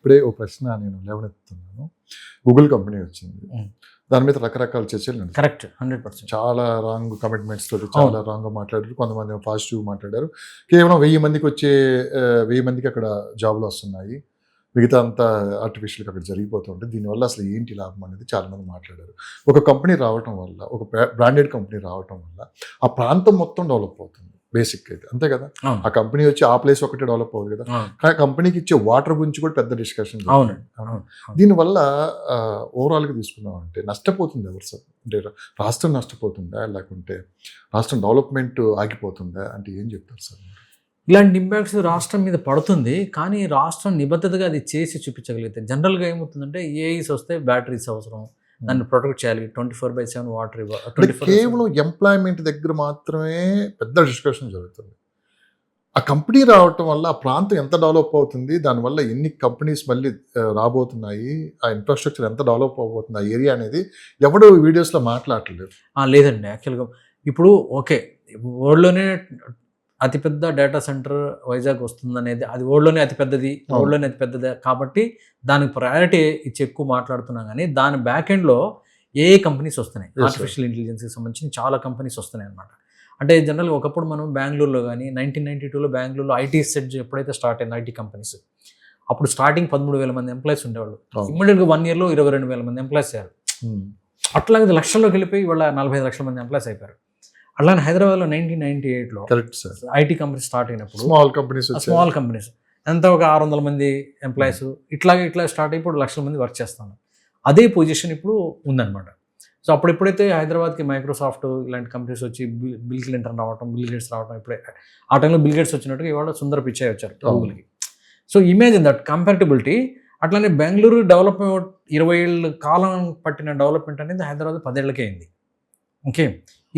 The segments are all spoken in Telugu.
ఇప్పుడే ఓ ప్రశ్న నేను లేవనెత్తుతున్నాను. గూగుల్ కంపెనీ వచ్చింది. దాని మీద రకరకాల చర్చలు నడిచాయి. కరెక్ట్ 100%. చాలా రాంగ్ కమిట్మెంట్స్ తోటి చాలా రాంగ్గా మాట్లాడారు. కొంతమంది పాజిటివ్ మాట్లాడారు. కేవలం 1000 మందికి వచ్చే 1000 మందికి అక్కడ జాబ్లు వస్తున్నాయి, మిగతా అంతా ఆర్టిఫిషియల్గా అక్కడ జరిగిపోతుంటే దీనివల్ల అసలు ఏంటి లాభం అనేది చాలామంది మాట్లాడారు. ఒక కంపెనీ రావటం వల్ల, ఒక బ్రాండెడ్ కంపెనీ రావటం వల్ల ఆ ప్రాంతం మొత్తం డెవలప్ అవుతుంది బేసిక్ అయితే, అంతే కదా. ఆ కంపెనీ వచ్చి ఆ ప్లేస్ ఒకటే డెవలప్ అవ్వదు కదా. కానీ కంపెనీకి ఇచ్చే వాటర్ గురించి కూడా పెద్ద డిస్కషన్. దీనివల్ల ఓవరాల్గా తీసుకున్నాం అంటే నష్టపోతుంది ఎవరు సార్? అంటే రాష్ట్రం నష్టపోతుందా, లేకుంటే రాష్ట్రం డెవలప్మెంట్ ఆగిపోతుందా అంటే ఏం చెప్తారు సార్? ఇలాంటి ఇంపాక్ట్స్ రాష్ట్రం మీద పడుతుంది, కానీ రాష్ట్రం నిబద్ధతగా అది చేసి చూపించగలిగితే. జనరల్గా ఏమవుతుందంటే ఏఐస్ వస్తే బ్యాటరీస్ అవసరం, దాన్ని ప్రొటెక్ట్ చేయాలి, 24/7 వాటర్ ఇవ్వాలి. కేవలం ఎంప్లాయ్మెంట్ దగ్గర మాత్రమే పెద్ద డిస్కషన్ జరుగుతుంది. ఆ కంపెనీ రావటం వల్ల ఆ ప్రాంతం ఎంత డెవలప్ అవుతుంది, దానివల్ల ఎన్ని కంపెనీస్ మళ్ళీ రాబోతున్నాయి, ఆ ఇన్ఫ్రాస్ట్రక్చర్ ఎంత డెవలప్ అవబోతుంది ఆ ఏరియా అనేది ఎవడు వీడియోస్లో మాట్లాడలేదు. లేదండి, యాక్చువల్గా ఇప్పుడు ఓకే వరల్డ్లోనే అతిపెద్ద డేటా సెంటర్ వైజాగ్ వస్తుందనేది, అది వరల్డ్లోనే అతిపెద్దది, వరల్డ్లోనే అతిపెద్దది కాబట్టి దానికి ప్రయారిటీ ఇచ్చి ఎక్కువ మాట్లాడుతున్నాం. కానీ దాని బ్యాక్ ఎండ్లో ఏ కంపెనీస్ వస్తున్నాయి, ఆర్టిఫిషియల్ ఇంటెలిజెన్స్కి సంబంధించి చాలా కంపెనీస్ వస్తున్నాయి అనమాట. అంటే జనరల్గా ఒకప్పుడు మనం బెంగళూరులో కానీ 1992లో బెంగళూరులో ఐటీ సెట్ ఎప్పుడైతే స్టార్ట్ అయింది ఐటీ కంపెనీస్, అప్పుడు స్టార్టింగ్ 13,000 మంది ఎంప్లాయీస్ ఉండేవాళ్ళు. ఇమ్మీడియట్గా 1 yearలో 22,000 మంది ఎంప్లాయీస్ అయ్యారు. అట్లాగే లక్షల్లోకి వెళ్ళిపోయి ఇవాళ 45 లక్షల మంది ఎంప్లాయీస్ అయిపోయారు. అట్లానే హైదరాబాద్లో 1998లో ఐటీ కంపెనీస్ స్టార్ట్ అయినప్పుడు స్మాల్ కంపెనీస్ ఎంత ఒక 600 మంది ఎంప్లాయీస్ ఇట్లా స్టార్ట్ అయిపోయి లక్షల మంది వర్క్ చేస్తాను. అదే పొజిషన్ ఇప్పుడు ఉందన్నమాట. సో అప్పుడు ఎప్పుడైతే హైదరాబాద్కి మైక్రోసాఫ్ట్ ఇలాంటి కంపెనీస్ వచ్చి బిల్ క్లింటన్ రావడం, బిల్ గేట్స్ రావడం, ఇప్పుడే ఆ టైంలో బిల్ గేట్స్ వచ్చినట్టుగా ఇవాళ సుందర్ పిచాయ్ వచ్చారు గూగుల్కి. So imagine that comparability. అట్లానే బెంగళూరు డెవలప్మెంట్ 20 ఏళ్ళ కాలం పట్టిన డెవలప్మెంట్ అనేది హైదరాబాద్ 10 ఏళ్ళకే అయింది. ఓకే,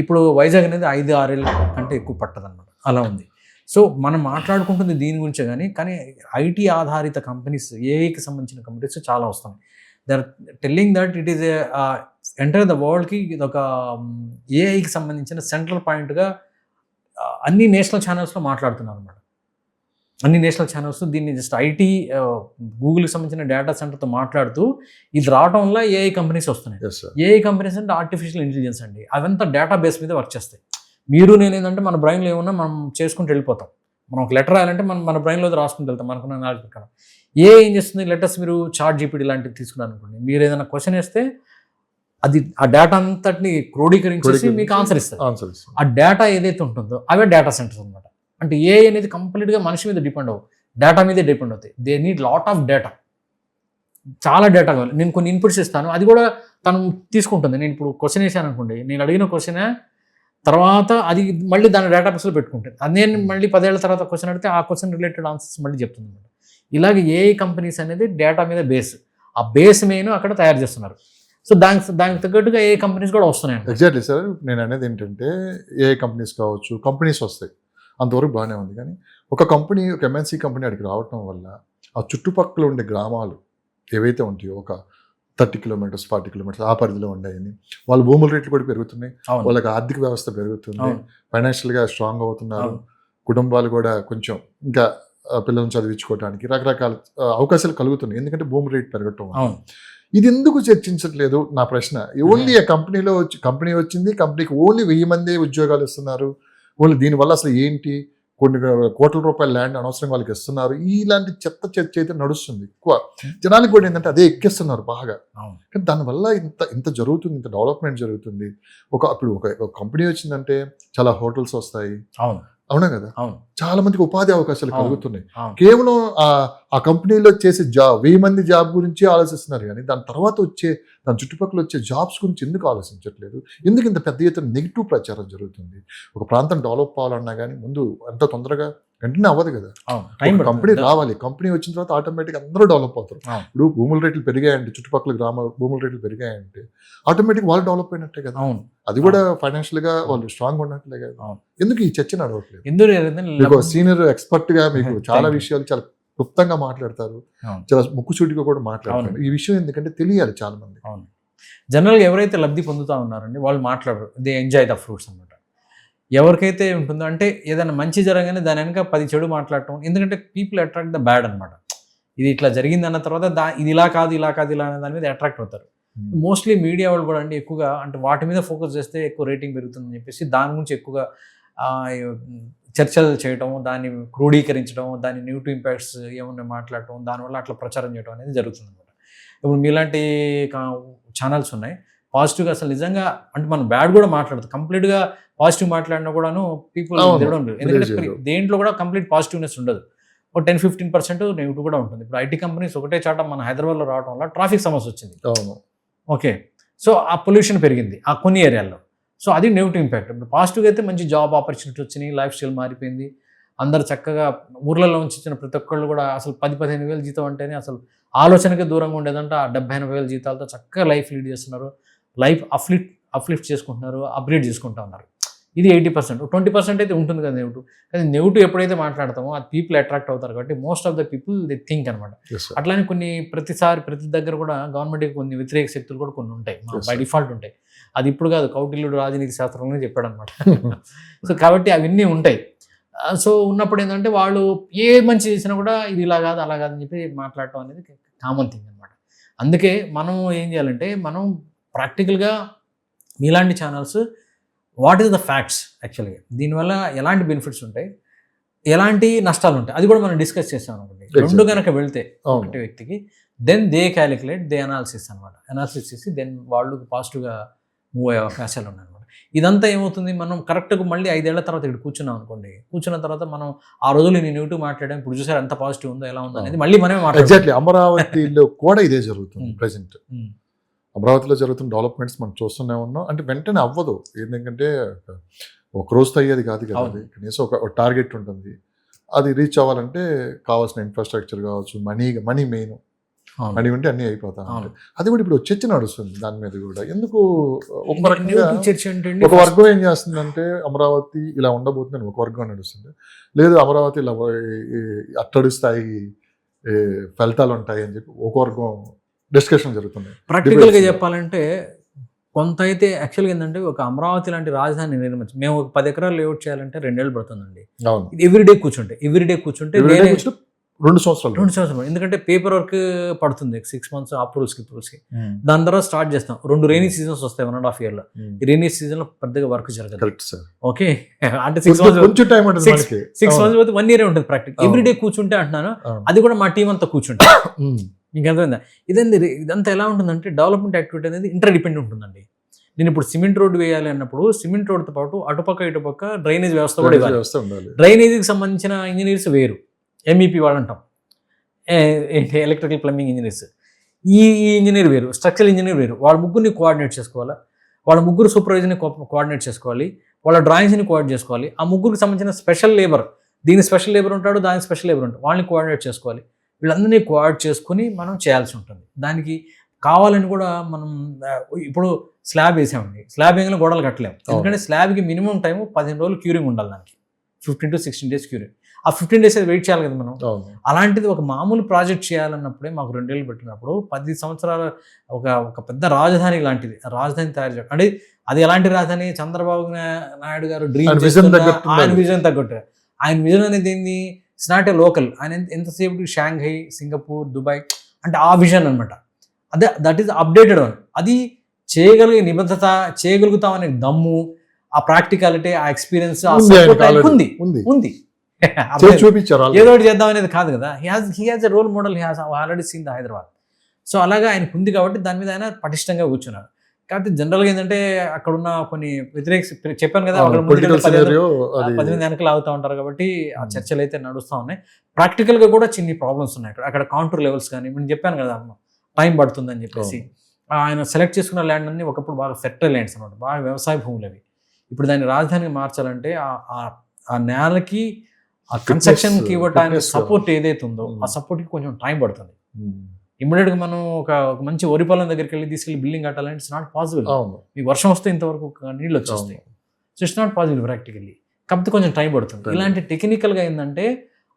ఇప్పుడు వైజాగ్ అనేది 5-6 ఏళ్ళ కంటే ఎక్కువ పట్టదన్నమాట, అలా ఉంది. సో మనం మాట్లాడుకుంటుంది దీని గురించే కానీ ఐటీ ఆధారిత కంపెనీస్, ఏఐకి సంబంధించిన కంపెనీస్ చాలా వస్తున్నాయి. They are telling that it is enter the వరల్డ్కి ఇది ఒక ఏఐకి సంబంధించిన సెంట్రల్ పాయింట్గా అన్ని నేషనల్ ఛానల్స్లో మాట్లాడుతున్నారు అనమాట. అన్ని నేషనల్ ఛానల్స్ దీన్ని జస్ట్ ఐటీ గూగుల్కి సంబంధించిన డేటా సెంటర్తో మాట్లాడుతూ ఇది రావడం వల్ల ఏఐ కంపెనీస్ వస్తున్నాయి. ఏఐ కంపెనీస్ అంటే ఆర్టిఫిషియల్ ఇంటెలిజెన్స్ అండి. అవంతా డేటా బేస్ మీద వర్క్ చేస్తాయి. మీరు నేను ఏంటంటే మన బ్రెయిన్లో ఏమన్నా మనం చేసుకుంటూ వెళ్ళిపోతాం. మనం ఒక లెటర్ రాయాలంటే మన బ్రెయిన్లో రాసుకుంటూ వెళ్తాం మనకున్న నాలెడ్జ్ ప్రకారం. ఏం చేస్తుంది, లెటర్స్ మీరు చాట్ జీపీటీ లాంటివి తీసుకున్నారు అనుకోండి, మీరు ఏదైనా క్వశ్చన్ వేస్తే అది ఆ డేటా అంతటిని క్రోడీకరించేసి మీకు ఆన్సర్ ఇస్తారు. ఆ డేటా ఏదైతే ఉంటుందో అవే డేటా సెంటర్స్ అనమాట. అంటే ఏఐ అనేది కంప్లీట్గా మనిషి మీద డిపెండ్ అవ్వదు, డేటా మీదే డిపెండ్ అవుతాయి. They need lot of data, చాలా డేటా కావాలి. నేను కొన్ని ఇన్పుట్స్ ఇస్తాను, అది కూడా తను తీసుకుంటుంది. నేను ఇప్పుడు క్వశ్చన్ వేసాను అనుకోండి, నేను అడిగిన క్వశ్చన్ తర్వాత అది మళ్ళీ దాని డేటాబేస్లో పెట్టుకుంటుంది. అది నేను మళ్ళీ 10 ఏళ్ల తర్వాత క్వశ్చన్ అడిగితే ఆ క్వశ్చన్ రిలేటెడ్ ఆన్సర్స్ మళ్ళీ చెప్తుంది అనమాట. ఇలాగే ఏఐ కంపెనీస్ అనేది డేటా మీద బేస్, ఆ బేస్ మెయిన్ అక్కడ తయారు చేస్తున్నారు. సో దానికి తగ్గట్టుగా ఏఐ కంపెనీస్ కూడా వస్తున్నాయి. ఎగ్జాక్ట్లీ సార్, నేను అనేది ఏంటంటే ఏఐ కంపెనీస్ కావచ్చు, కంపెనీస్ వస్తాయి, అంతవరకు బాగానే ఉంది. కానీ ఒక కంపెనీ, ఒక ఎంఎన్సీ కంపెనీ అక్కడికి రావటం వల్ల ఆ చుట్టుపక్కల ఉండే గ్రామాలు ఏవైతే ఉంటాయో ఒక 30 kilometers 40 kilometers ఆ పరిధిలో ఉండేవి, వాళ్ళ భూముల రేట్లు కూడా పెరుగుతున్నాయి, వాళ్ళకి ఆర్థిక వ్యవస్థ పెరుగుతుంది, ఫైనాన్షియల్గా స్ట్రాంగ్ అవుతున్నారు, కుటుంబాలు కూడా కొంచెం ఇంకా పిల్లలను చదివించుకోవడానికి రకరకాల అవకాశాలు కలుగుతున్నాయి, ఎందుకంటే భూమి రేటు పెరగటం. ఇది ఎందుకు చర్చించట్లేదు నా ప్రశ్న. ఓన్లీ ఆ కంపెనీ వచ్చింది, కంపెనీకి ఓన్లీ 1000 మంది ఉద్యోగాలు ఇస్తున్నారు, ఓన్లీ దీనివల్ల అసలు ఏంటి, కొన్ని కోట్ల రూపాయల ల్యాండ్ అనవసరం వాళ్ళకి ఇస్తున్నారు, ఇలాంటి చెత్త చర్చ అయితే నడుస్తుంది. ఎక్కువ జనానికి కూడా ఏంటంటే అదే ఎక్కిస్తున్నారు బాగా. కానీ దానివల్ల ఇంత జరుగుతుంది, ఇంత డెవలప్మెంట్ జరుగుతుంది. ఇప్పుడు ఒక కంపెనీ వచ్చిందంటే చాలా హోటల్స్ వస్తాయి, అవునా కదా, చాలా మందికి ఉపాధి అవకాశాలు కలుగుతున్నాయి. కేవలం ఆ కంపెనీలో చేసే 1000 మంది జాబ్ గురించి ఆలోచిస్తున్నారు, కానీ దాని తర్వాత దాని చుట్టుపక్కల వచ్చే జాబ్స్ గురించి ఎందుకు ఆలోచించట్లేదు? ఎందుకు ఇంత పెద్ద ఎత్తున నెగిటివ్ ప్రచారం జరుగుతుంది? ఒక ప్రాంతం డెవలప్ అవ్వాలన్నా కానీ ముందు ఎంత తొందరగా వెంటనే అవ్వదు కదా. కంపెనీ రావాలి, కంపెనీ వచ్చిన తర్వాత ఆటోమేటిక్గా అందరూ డెవలప్ అవుతారు. ఇప్పుడు భూముల రేట్లు పెరిగాయంటే, చుట్టుపక్కల గ్రామాల భూముల రేట్లు పెరిగాయంటే ఆటోమేటిక్ వాళ్ళు డెవలప్ అయినట్టే కదా. అది కూడా ఫైనాన్షియల్గా వాళ్ళు స్ట్రాంగ్ ఉన్నట్లే కదా. ఎందుకు ఈ చర్చ నడవట్లేదు? సీనియర్ ఎక్స్పర్ట్ గా మీకు చాలా విషయాలు చాలా క్లుప్తంగా మాట్లాడతారు, చాలా ముక్కుసూటిగా కూడా మాట్లాడతారు. ఈ విషయం ఎందుకంటే తెలియాలి చాలా మంది. జనరల్గా ఎవరైతే లబ్ధి పొందుతా ఉన్నారండి వాళ్ళు మాట్లాడరు, దే ఎంజాయ్ ద ఫ్రూట్స్ అనమాట. ఎవరికైతే ఉంటుందో అంటే ఏదైనా మంచి జరగానే దాని వెనక 10 చెడు మాట్లాడటం, ఎందుకంటే పీపుల్ అట్రాక్ట్ ద బ్యాడ్ అనమాట. ఇది ఇట్లా జరిగింది అన్న తర్వాత ఇది ఇలా కాదు ఇలా కాదు ఇలా అనే దాని మీద అట్రాక్ట్ అవుతారు. మోస్ట్లీ మీడియా వాళ్ళు కూడా అండి ఎక్కువగా అంటే వాటి మీద ఫోకస్ చేస్తే ఎక్కువ రేటింగ్ పెరుగుతుందని చెప్పేసి దాని గురించి ఎక్కువగా చర్చలు చేయడం, దాన్ని క్రోడీకరించడం, దాని నెగిటివ్ ఇంపాక్ట్స్ ఏమన్నా మాట్లాడటం, దానివల్ల అట్లా ప్రచారం చేయడం అనేది జరుగుతుంది అనమాట. ఇప్పుడు మీలాంటి ఛానల్స్ ఉన్నాయి పాజిటివ్గా అసలు నిజంగా అంటే మనం బ్యాడ్ కూడా మాట్లాడదు, కంప్లీట్గా పాజిటివ్ మాట్లాడినా కూడాను పీపుల్ ఎందుకంటే దేంట్లో కూడా కంప్లీట్ పాజిటివ్నెస్ ఉండదు. ఒక 10-15% నెగిటివ్ కూడా ఉంటుంది. ఇప్పుడు ఐటీ కంపెనీస్ ఒకటే చాట మన హైదరాబాద్లో రావడం వల్ల ట్రాఫిక్ సమస్య వచ్చింది. ఓకే, సో ఆ పొల్యూషన్ పెరిగింది ఆ కొన్ని ఏరియాల్లో, సో అది నెగిటివ్ ఇంపాక్ట్. ఇప్పుడు పాజిటివ్గా అయితే మంచి జాబ్ ఆపర్చునిటీ వచ్చినాయి, లైఫ్ స్టైల్ మారిపోయింది, అందరు చక్కగా ఊర్లలో నుంచి ఇచ్చిన ప్రతి ఒక్కళ్ళు కూడా అసలు 10-15 వేలు జీతం అంటేనే అసలు ఆలోచనకి దూరంగా ఉండేదంట. 70-80 వేల జీతాలతో చక్కగా లైఫ్ లీడ్ చేస్తున్నారు, లైఫ్ అప్లిఫ్ట్ చేసుకుంటున్నారు, అప్గ్రేడ్ చేసుకుంటూ ఉన్నారు. ఇది 80%. 20% అయితే ఉంటుంది కదా నెగిటివ్. కానీ నెగిటివ్ ఎప్పుడైతే మాట్లాడతామో అది పీపుల్ అట్రాక్ట్ అవుతారు కాబట్టి most of the people they think అనమాట. అట్లానే కొన్ని ప్రతి దగ్గర కూడా గవర్నమెంట్కి కొన్ని వ్యతిరేక శక్తులు కూడా కొన్ని ఉంటాయి, బై డిఫాల్ట్ ఉంటాయి. అది ఇప్పుడు కాదు, కౌటిల్యుడు రాజనీతి శాస్త్రంలోనే చెప్పాడు అనమాట. సో కాబట్టి అవన్నీ ఉంటాయి. సో ఉన్నప్పుడు ఏంటంటే వాళ్ళు ఏ మంచి చేసినా కూడా ఇది ఇలా కాదు అలా కాదని చెప్పి మాట్లాడటం అనేది కామన్ థింగ్ అనమాట. అందుకే మనం ఏం చేయాలంటే మనం ప్రాక్టికల్గా మీలాంటి channels what is the facts యాక్చువల్గా, దీనివల్ల ఎలాంటి బెనిఫిట్స్ ఉంటాయి, ఎలాంటి నష్టాలు ఉంటాయి, అది కూడా మనం డిస్కస్ చేసాం అనుకోండి. రెండు కనుక వెళ్తే ఒకటి వ్యక్తికి then they calculate, they analysis అనమాట. అనాలిసిస్ చేసి దెన్ వాళ్ళు పాజిటివ్గా మూవ్ అయ్యే అవకాశాలు ఉన్నాయి అనమాట. ఇదంతా ఏమవుతుంది, మనం కరెక్ట్గా మళ్ళీ 5 ఏళ్ల తర్వాత ఇక్కడ కూర్చున్నాం అనుకోండి, కూర్చున్న తర్వాత మనం ఆ రోజులు నేను నెగిటివ్ మాట్లాడాను, ఇప్పుడు చూసారు ఎంత పాజిటివ్ ఉందో ఎలా ఉందో అనేది మళ్ళీ మనమే మాట్లాడాలి. అమరావతిలో కూడా ఇదే జరుగుతుంది ప్రెసెంట్. అమరావతిలో జరుగుతున్న డెవలప్మెంట్స్ మనం చూస్తూనే ఉన్నాం. అంటే వెంటనే అవ్వదు, ఎందుకంటే ఒక రోజుతో అయ్యేది కాదు కదా, కనీసం ఒక టార్గెట్ ఉంటుంది. అది రీచ్ అవ్వాలంటే కావాల్సిన ఇన్ఫ్రాస్ట్రక్చర్ కావచ్చు, మనీ మెయిన్, మనీ ఉంటే అన్నీ అయిపోతాయి. అది కూడా ఇప్పుడు చర్చ నడుస్తుంది దాని మీద కూడా. ఎందుకు ఒక వర్గం ఏం చేస్తుందంటే అమరావతి ఇలా ఉండబోతుందని ఒక వర్గం నడుస్తుంది, లేదు అమరావతి ఇలా అట్టడి స్థాయి ఫలితాలు ఉంటాయి అని చెప్పి ఒక వర్గం డిస్కషన్ జరుగుతుంది. ప్రాక్టికల్గా చెప్పాలంటే కొంత అయితే యాక్చువల్గా ఏంటంటే ఒక అమరావతి లాంటి రాజధాని నిర్మించి మేము ఒక 10 ఎకరాలు లేఅవుట్ చేయాలంటే 2 ఏళ్ళు పడుతుందండి. ఇది ఎవ్రీడే కూర్చుంటే 2 సంవత్సరాలు, ఎందుకంటే పేపర్ వర్క్ పడుతుంది 6 months అప్రూవల్స్కి. దాని తర్వాత స్టార్ట్ చేస్తాం. 2 రైనీ సీజన్స్ వస్తాయి 1.5 year. ఈ రైనీ సీజన్ లో పెద్దగా వర్క్ జరగదు. ఓకే, అంటే 6 months 1 year ఉంటుంది ప్రాక్టికల్. ఎవ్రీడే కూర్చుంటే అంటున్నాను, అది కూడా మా టీం అంతా కూర్చుంటే మీకు అర్థమైందా. ఇదంతా ఎలా ఉంటుందంటే డెవలప్మెంట్ యాక్టివిటీ అనేది ఇంటర్ డిపెండెంట్ ఉంటుందండి. నేను ఇప్పుడు సిమెంట్ రోడ్డు వేయాలి అన్నప్పుడు సిమెంట్ రోడ్డుతో పాటు అటుపక్క ఇటుపక్క డ్రైనేజ్ వ్యవస్థ కూడా ఇవ్వాలి. డ్రైనేజీకి సంబంధించిన ఇంజనీర్స్ వేరు, MEP వాళ్ళు అంటాం, ఎలక్ట్రికల్ ప్లంబింగ్ ఇంజనీర్స్. ఈ ఇంజనీర్ వేరు, స్ట్రక్చరల్ ఇంజనీర్ వేరు. వాళ్ళ ముగ్గురిని కోఆర్డినేట్ చేసుకోవాలా, వాళ్ళ ముగ్గురు సూపర్వైజర్ని కోఆర్డినేట్ చేసుకోవాలి, వాళ్ళ డ్రాయింగ్స్ని కోఆర్డినేట్ చేసుకోవాలి. ఆ ముగ్గురికి సంబంధించిన స్పెషల్ లేబర్, దీని స్పెషల్ లేబర్ ఉంటాడు, దాని స్పెషల్ లేబర్ ఉంటాడు, వాళ్ళని కోఆర్డినేట్ చేసుకోవాలి. వీళ్ళందరినీ కోఆర్డినేట్ చేసుకుని మనం చేయాల్సి ఉంటుంది. దానికి కావాలని కూడా మనం ఇప్పుడు స్లాబ్ వేసామండి, స్లాబ్ వేయగానే గోడలు కట్టలేము, ఎందుకంటే స్లాబ్కి మినిమం టైం 15 రోజులు క్యూరింగ్ ఉండాలి, దానికి 15 to 16 days క్యూరింగ్. ఆ 15 days వెయిట్ చేయాలి కదా మనం. అలాంటిది ఒక మామూలు ప్రాజెక్ట్ చేయాలన్నప్పుడే మాకు 2 ఏళ్ళు పెట్టినప్పుడు 10 సంవత్సరాల ఒక పెద్ద రాజధాని లాంటిది రాజధాని తయారు చేయాలి అంటే అది ఎలాంటి రాజధాని, చంద్రబాబు నాయుడు గారు డ్రీమ్, ఆయన విజన్ తగ్గట్టు. ఆయన విజన్ అనేది ఏంది, ఇట్స్ నాట్ ఏ లోకల్. ఆయన ఎంతసేపు షాంఘై, సింగపూర్, దుబాయ్ అంటే ఆ విజన్ అనమాట. అదే దట్ ఈస్ అప్డేటెడ్ వన్. అది చేయగలిగే నిబద్ధత, చేయగలుగుతాం అనే దమ్ము, ఆ ప్రాక్టికాలిటీ, ఆ ఎక్స్పీరియన్స్ ఉంది. ఏదో ఒకటి చేద్దాం అనేది కాదు కదా. He has a role model, he has already seen the Hyderabad. So అలాగా ఆయనకు ఉంది కాబట్టి దాని మీద ఆయన పటిష్టంగా కూర్చున్నారు. కాబట్టి జనరల్గా ఏంటంటే అక్కడ ఉన్న కొన్ని వ్యతిరేక చెప్పాను కదా, 10 మంది వెనకలు అవుతూ ఉంటారు కాబట్టి ఆ చర్చలు అయితే నడుస్తూ ఉన్నాయి. ప్రాక్టికల్గా కూడా చిన్ని ప్రాబ్లమ్స్ ఉన్నాయి అక్కడ కాంటూర్ లెవెల్స్ కానీ. నేను చెప్పాను కదా టైం పడుతుందని చెప్పేసి. ఆయన సెలెక్ట్ చేసుకున్న ల్యాండ్ అన్ని ఒకప్పుడు బాగా ఫెర్టైల్ ల్యాండ్స్ అనమాట, బాగా వ్యవసాయ భూములు అవి. ఇప్పుడు దాన్ని రాజధానికి మార్చాలంటే ఆ నేలకి, ఆ కన్స్ట్రక్షన్కి ఇవ్వడానికి సపోర్ట్ ఏదైతే ఉందో ఆ సపోర్ట్కి కొంచెం టైం పడుతుంది. ఇమ్మీడియట్గా మనం ఒక మంచి వరి పొలం దగ్గరికి వెళ్ళి తీసుకెళ్ళి బిల్డింగ్ కట్టాలంటే ఇట్స్ నాట్ పాసిబుల్. మీకు వర్షం వస్తే ఇంతవరకు నీళ్ళు వచ్చేస్తాయి. So it's not possible practically. కాకపోతే కొంచెం టైం పడుతుంది. ఇలాంటి టెక్నికల్గా ఏంటంటే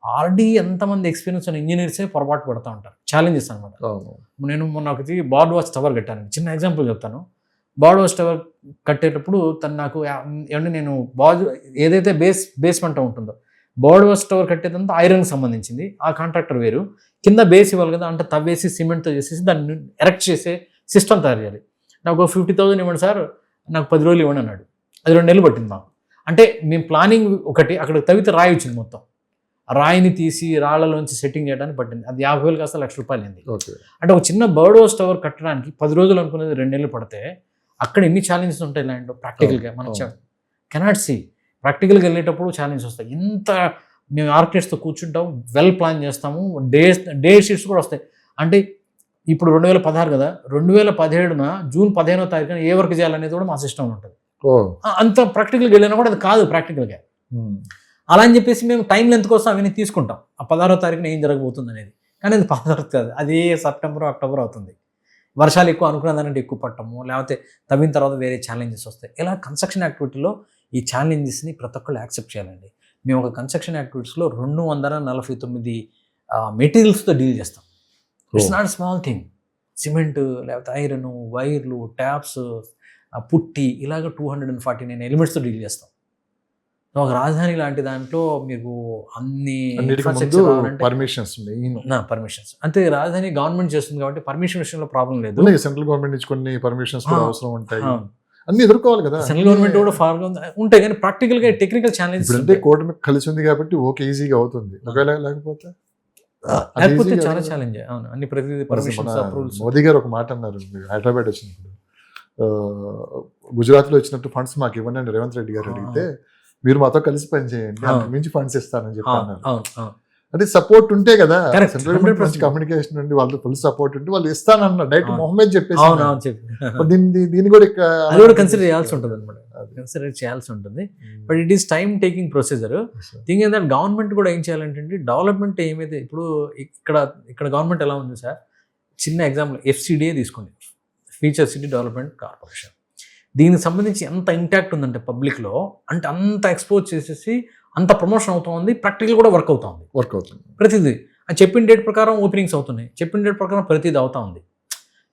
ఆల్రెడీ ఎంతమంది ఎక్స్పీరియన్స్ ఉన్న ఇంజనీర్సే పొరపాటు పడుతూ ఉంటారు, ఛాలెంజెస్ అనమాట. నేను మొన్న ఒకటి బార్డ్ వాచ్ టవర్ కట్టాను, చిన్న ఎగ్జాంపుల్ చెప్తాను. బార్డ్ వాచ్ టవర్ కట్టేటప్పుడు తను నాకు ఏమంటే నేను ఏదైతే బేస్మెంట్ ఉంటుందో బర్డ్ వాచ్ టవర్ కట్టేదంతా ఐరన్కి సంబంధించింది, ఆ కాంట్రాక్టర్ వేరు. కింద బేస్ ఇవ్వాలి కదా, అంటే తవ్వేసి సిమెంట్తో చేసేసి దాన్ని ఎరెక్ట్ చేసే సిస్టమ్ తయారు చేయాలి. నాకు 50,000 ఇవ్వండి సార్, నాకు 10 రోజులు ఇవ్వండి అన్నాడు. అది 2 నెలలు పట్టింది మాకు. అంటే మేము ప్లానింగ్ ఒకటి, అక్కడ తవ్వితే రాయి వచ్చింది మొత్తం. ఆ రాయిని తీసి రాళ్లలోంచి సెట్టింగ్ చేయడానికి పట్టింది. అది 50,000 కాస్త ₹1,00,000 అయింది. అంటే ఒక చిన్న బర్డ్ వాచ్ టవర్ కట్టడానికి 10 రోజులు అనుకునేది 2 నెలలు పడితే అక్కడ ఎన్ని ఛాలెంజెస్ ఉంటాయి ల్యాండ్లో ప్రాక్టికల్గా మనం కెనాట్ సీ. ప్రాక్టికల్గా వెళ్ళేటప్పుడు ఛాలెంజెస్ వస్తాయి. ఇంత మేము ఆర్కిటెక్ట్స్తో కూర్చుంటాం, వెల్ ప్లాన్ చేస్తాము, డే షీట్స్ కూడా వస్తాయి. అంటే ఇప్పుడు 2016 కదా, 2017 జూన్ 15వ తారీఖున ఏ వర్క్ చేయాలనేది కూడా మా సిస్టంలో ఉంటుంది. అంత ప్రాక్టికల్గా వెళ్ళినా కూడా అది కాదు ప్రాక్టికల్గా. అలా అని చెప్పేసి మేము టైం లెంత్ కోసం అవన్నీ తీసుకుంటాం, ఆ 16వ తారీఖున ఏం జరగబోతుంది అనేది. కానీ అది 16 కాదు, అది సెప్టెంబర్ అక్టోబర్ అవుతుంది. వర్షాలు ఎక్కువ అనుకున్న దానికంటే ఎక్కువ పట్టము, లేకపోతే తవ్విన తర్వాత వేరే ఛాలెంజెస్ వస్తాయి. ఇలా కన్స్ట్రక్షన్ యాక్టివిటీలో ఈ ఛాలెంజెస్ని ప్రతి ఒక్కళ్ళు యాక్సెప్ట్ చేయాలండి. మేము ఒక కన్స్ట్రక్షన్ యాక్టివిటీస్లో 249 మెటీరియల్స్తో డీల్ చేస్తాం. It's not small thing. Cement, లేకపోతే ఐరన్, వైర్లు, ట్యాప్స్, పుట్టి, ఇలాగ 249 ఎలిమెంట్స్తో డీల్ చేస్తాం. ఒక రాజధాని లాంటి దాంట్లో మీకు అన్ని పర్మిషన్స్ అంటే రాజధాని గవర్నమెంట్ చేస్తుంది కాబట్టి పర్మిషన్ విషయంలో ప్రాబ్లం లేదు. సెంట్రల్ గవర్నమెంట్ నుంచి కొన్ని పర్మిషన్స్ అవసరం ఉంటాయి, అన్ని ఎదుర్కోవాలి కదా. సెంట్రల్ గవర్నమెంట్ కూడా ఫార్గా ఉంటాయి, కానీ ప్రాక్టికల్ గా టెక్నికల్ ఛాలెంజెస్ అంటే కోర్టు మీకు కలిసి ఉంది కాబట్టి ఓకే ఈజీగా అవుతుంది. ఒకవేళ లేకపోతే చాలా ఛాలెంజ్. అవును, అన్ని ప్రతిదీ పర్మిషన్స్, అప్రూవల్స్. మోదీ గారు ఒక మాట అన్నారు హైదరాబాద్ వచ్చినప్పుడు, గుజరాత్ లో వచ్చినట్టు ఫండ్స్ మాకు ఇవ్వండి అని రేవంత్ రెడ్డి గారు అడిగితే, మీరు మాతో కలిసి పనిచేయండి, అంతకు మించి ఫండ్స్ ఇస్తానని చెప్పి అన్నారు. అంటే సపోర్ట్ ఉంటే కదా, సెంట్రల్ గవర్నమెంట్ మంచి కమ్యూనికేషన్ ఉండి వాళ్ళతో ఫుల్ సపోర్ట్ ఉంటే వాళ్ళు ఇస్తానన్న డైరెక్ట్ మొహమ్మద్ చెప్పేసి దీన్ని కూడా కన్సిడర్ చేయాల్సి ఉంటుంది అనమాట, కన్సిడర్ చేయాల్సి ఉంటుంది. But it is time taking procedure. Thing ఏంటంటే గవర్నమెంట్ కూడా ఏం చేయాలంటే, డెవలప్మెంట్ ఏమైతే ఇప్పుడు ఇక్కడ గవర్నమెంట్ ఎలా ఉంది సార్, చిన్న ఎగ్జాంపుల్ FCDA తీసుకోండి, ఫ్యూచర్ సిటీ డెవలప్మెంట్ కార్పొరేషన్. దీనికి సంబంధించి ఎంత ఇంటాక్ట్ ఉందంటే పబ్లిక్లో, అంటే అంత ఎక్స్పోజ్ చేసేసి అంత ప్రమోషన్ అవుతుంది, ప్రాక్టికల్ కూడా వర్క్ అవుతుంది ప్రతిదీ. చెప్పిన డేట్ ప్రకారం ఓపెనింగ్స్ అవుతున్నాయి, చెప్పిన డేట్ ప్రకారం ప్రతిదీ అవుతా ఉంది.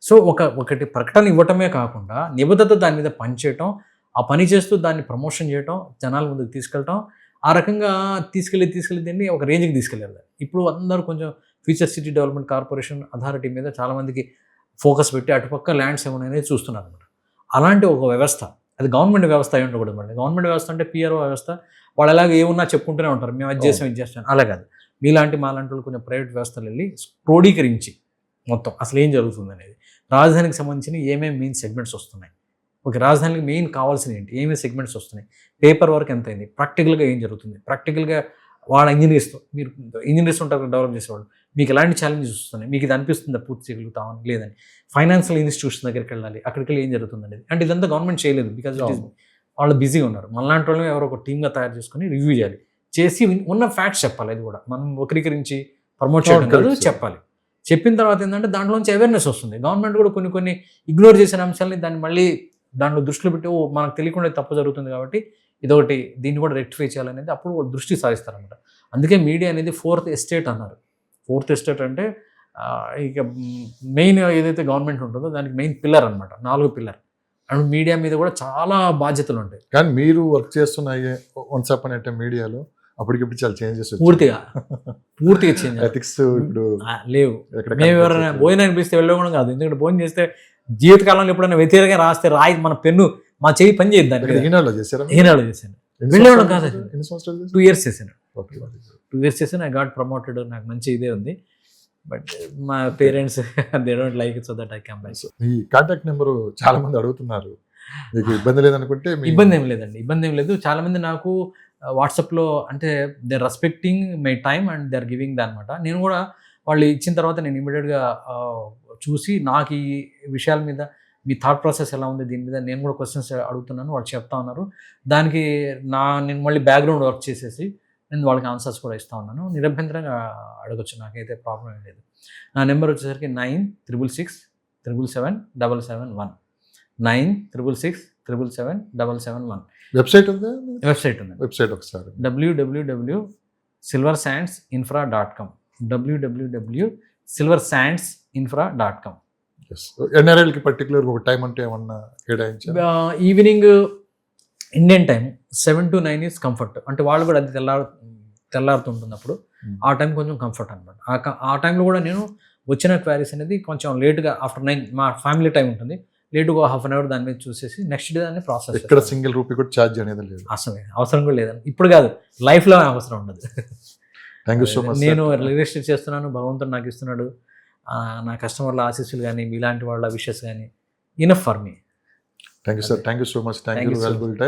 సో ఒకటి ప్రకటన ఇవ్వటమే కాకుండా నిబద్ధత దాని మీద పనిచేయటం, ఆ పని చేస్తూ దాన్ని ప్రమోషన్ చేయటం, జనాల ముందుకు తీసుకెళ్ళటం, ఆ రకంగా తీసుకెళ్ళి దీన్ని ఒక రేంజ్కి తీసుకెళ్ళారు. ఇప్పుడు అందరూ కొంచెం future city development corporation authority మీద చాలామందికి ఫోకస్ పెట్టి అటుపక్క ల్యాండ్స్ ఏమనేది చూస్తున్నారు అనమాట. అలాంటి ఒక వ్యవస్థ, అది గవర్నమెంట్ వ్యవస్థ అయి ఉండకూడదు. మళ్ళీ గవర్నమెంట్ వ్యవస్థ అంటే PRO వ్యవస్థ, వాళ్ళు ఎలాగ ఏమున్నా చెప్పుకుంటూనే ఉంటారు, మేము అది చేసాం. అలా కాదు, మాలాంటి వాళ్ళు కొంచెం ప్రైవేట్ వ్యవస్థలు వెళ్ళి క్రోడీకరించి మొత్తం అసలు ఏం జరుగుతుంది అనేది, రాజధానికి సంబంధించిన ఏమేమి మెయిన్ సెగ్మెంట్స్ వస్తున్నాయి, ఓకే రాజధానికి మెయిన్ కావాల్సిన ఏంటి, ఏమేమి సెగ్మెంట్స్ వస్తున్నాయి, పేపర్ వర్క్ ఎంత అయింది, ప్రాక్టికల్గా ఏం జరుగుతుంది, ప్రాక్టికల్గా వాళ్ళ ఇంజనీర్స్ ఉంటారు డెవలప్ చేసేవాళ్ళు, మీకు ఎలాంటి ఛాలెంజెస్ వస్తున్నాయి, మీకు ఇది అనిపిస్తుందా పూర్తి చేయగలుగుతామని, లేదని ఫైనాన్షియల్ ఇన్స్టిట్యూషన్ దగ్గరికి వెళ్ళాలి, అక్కడికి వెళ్ళి ఏం జరుగుతుంది అనేది. అంటే ఇదంతా గవర్నమెంట్ చేయలేదు, బికాజ్ ఇట్ ఈస్ వాళ్ళు బిజీగా ఉన్నారు. మనలాంటి వాళ్ళు ఎవరో ఒక టీమ్గా తయారు చేసుకుని రివ్యూ చేసి ఉన్న ఫ్యాక్ట్స్ చెప్పాలి. అది కూడా మనం వక్రీకరించి ప్రమోట్ చేయడం కాదు, చెప్పాలి. చెప్పిన తర్వాత ఏంటంటే దాంట్లోంచి అవేర్నెస్ వస్తుంది. గవర్నమెంట్ కూడా కొన్ని ఇగ్నోర్ చేసిన అంశాలని దాన్ని మళ్ళీ దాంట్లో దృష్టిలో పెట్టి, మనకు తెలియకుండా తప్పు జరుగుతుంది కాబట్టి ఇదొకటి, దీన్ని కూడా రెక్టిఫై చేయాలనేది అప్పుడు దృష్టి సారిస్తారనమాట. అందుకే మీడియా అనేది 4th ఎస్టేట్ అన్నారు. 4th ఎస్టేట్ అంటే ఇక మెయిన్ ఏదైతే గవర్నమెంట్ ఉంటుందో దానికి మెయిన్ పిల్లర్ అనమాట, 4 పిల్లర్. అండ్ మీడియా మీద కూడా చాలా బాధ్యతలు ఉంటాయి. కానీ మీరు వర్క్ చేస్తున్నాయి వన్స్ అపాన్ ఎ టైం మీడియాలో, అప్పటికిప్పుడు చాలా చేంజెస్ పూర్తిగా చేంజ్. ఎథిక్స్ ఇప్పుడు లేవు. మేము ఎవరైనా భోజనాన్ని పిలిస్తే వెళ్ళడం కాదు, ఎందుకంటే భోజనం చేస్తే జీవితకాలంలో ఎప్పుడైనా వ్యతిరేకంగా రాస్తే మా పెన్ను మా చేయి పని చేయదు. దాన్ని ఈనాడులో చేశాను, వెళ్ళడం కాదు. 2 years చేశాను. 2 years చేశాను. I got promoted. నాకు మంచి ఇదే ఉంది. బట్ మా parents they don't like it, so that I come back. Me contact number చాలా మంది అడుగుతున్నారు, మీకు ఇబ్బంది లేదనుకుంటే? ఇబ్బంది ఏం లేదండి, ఇబ్బంది ఏం లేదు. చాలా మంది నాకు వాట్సాప్లో అంటే they are respecting my time and they are giving అనమాట. నేను కూడా వాళ్ళు ఇచ్చిన తర్వాత నేను ఇమీడియట్గా చూసి నాకు ఈ విషయాల మీద మీ థాట్ ప్రాసెస్ ఎలా ఉంది దీని మీద నేను కూడా క్వశ్చన్స్ అడుగుతున్నాను, వాళ్ళు చెప్తా ఉన్నారు. దానికి నేను మళ్ళీ బ్యాక్గ్రౌండ్ వర్క్ చేసేసి నేను వాళ్ళకి ఆన్సర్స్ కూడా ఇస్తూ ఉన్నాను. నిరభ్యంతరంగా అడగచ్చు, నాకైతే ప్రాబ్లం ఏం లేదు. నా నెంబర్ వచ్చేసరికి 9666777771 9666777771. వెబ్సైట్ ఉందా? వెబ్సైట్ ఉంది. వెబ్సైట్ ఒకసారి www.silversandsinfra.com www.silversandsinfra.com. ఎన్ఆర్ఎల్కి పర్టికులర్ ఒక టైం అంటే ఏమన్నా కేటాయించారు? Evening Indian time 7 to 9 is comfort. అంటే వాళ్ళు కూడా అది తెల్లారుతుంటుంది అప్పుడు. ఆ టైం కొంచెం కంఫర్ట్ అనమాట. ఆ టైంలో కూడా నేను వచ్చిన క్వారీస్ అనేది కొంచెం లేట్గా ఆఫ్టర్ 9 మా ఫ్యామిలీ టైం ఉంటుంది. లేటుగా హాఫ్ అన్ అవర్ దాని మీద చూసేసి నెక్స్ట్ డే దాన్ని ప్రాసెస్ ఎక్కడ సింగిల్ రూపీ కూడా ఛార్జ్ అనేది లేదు. అసలు అవసరం కూడా లేదండి. ఇప్పుడు కాదు, లైఫ్లో అవసరం ఉండదు. Thank you so much. నేను రియల్ ఎస్టేట్ చేస్తున్నాను, భగవంతుడు నాకు ఇస్తున్నాడు. నా కస్టమర్ల ఆశీస్సులు కానీ మీలాంటి వాళ్ళ విషెస్ కానీ enough for me. Thank you sir. Thank you so much. Thank Thank you. you so valuable time.